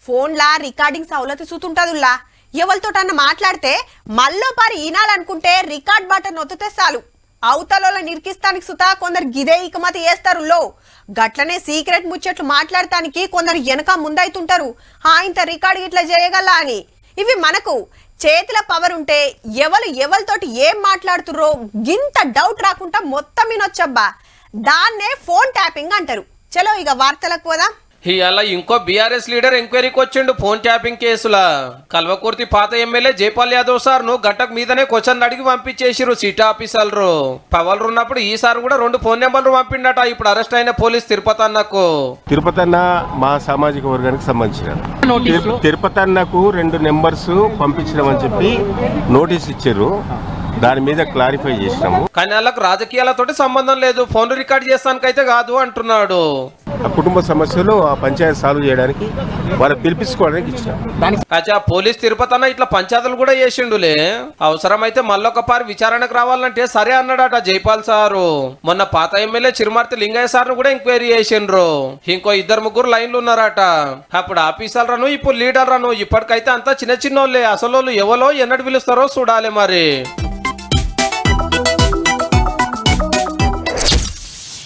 ఫోన్లా recording సౌలతి చూతుంటదుల్లా ఎవరితోటన్న మాట్లాడితే మళ్ళో పారి ఈనాలనుకుంటే record button నొత్తితే చాలు అవతల నిరికిస్తానికి సుతా కొందరు గిదే ఇకమతి చేస్తారు గట్లనే సీక్రెట్ ముచ్చట్లు మాట్లాడటానికి కొందరు వెనక ముందైతుంటారు ఇంత రికార్డు ఇట్లా చేయగల అని ఇవి మనకు చేతుల పవర్ ఉంటే ఎవరితోటి ఏం మాట్లాడుతుర్రో గింత డౌట్ రాకుండా మొత్తం వినొచ్చబ్బా దాన్నే ఫోన్ ట్యాపింగ్ అంటారు. చలో ఇక వార్తలకు పోదాం. ఇవాళ ఇంకో బీఆర్ఎస్ లీడర్ ఎంక్వైరీకి వచ్చిండు ఫోన్ ట్యాపింగ్ కేసుల. కల్వకుర్తి పాత ఎమ్మెల్యే జైపాల్ యాదవ్ సార్ ను గంటకు మీదనే క్వశ్చన్ అడిగి పంపించేసిరు సిటీ ఆఫీసర్లు. పవర్ ఉన్నప్పుడు ఈసారి కూడా 2 ఫోన్ నెంబర్లు పంపిండట. ఇప్పుడు అరెస్ట్ అయిన పోలీస్ తిరుపతి అన్న మా సామాజిక వర్గానికి సంబంధించిన తిరుపతి అన్నకు 2 నెంబర్స్ పంపించడం చెప్పి నోటీస్ ఇచ్చారు. దాని మీద క్లారిఫై చేసినాము. కానీ వాళ్ళకు రాజకీయాలతోటి సంబంధం లేదు, ఫోన్ రికార్డ్ చేస్తానికైతే కాదు అంటున్నాడు. ఆ కుటుంబ సమస్యలు ఆ పంచాయతీ సాల్వ్ చేయడానికి వాళ్ళు పిలిపించుకోవడానికి ఇచ్చినాం. అచ్చా పోలీస్ తిరుపతి అన్న ఇట్లా పంచాయతీలు కూడా చేసిండులే. అవసరమైతే మళ్ళొకపారి విచారణకు రావాలంటే సరే అన్నాడట జైపాల్ సారు. మొన్న పాత ఎమ్మెల్యే చిరుమర్తి లింగయ్య సార్ ను కూడా ఎంక్వైరీ చేసిండ్రు. ఇంకో 2-3 లైన్లు ఉన్నారట. అప్పుడు ఆఫీసర్లను ఇప్పుడు లీడర్లను ఇప్పటికైతే అంతా చిన్న చిన్నోళ్ళే. అసలు ఎవరో ఎన్నడు పిలుస్తారో చూడాలి మరి.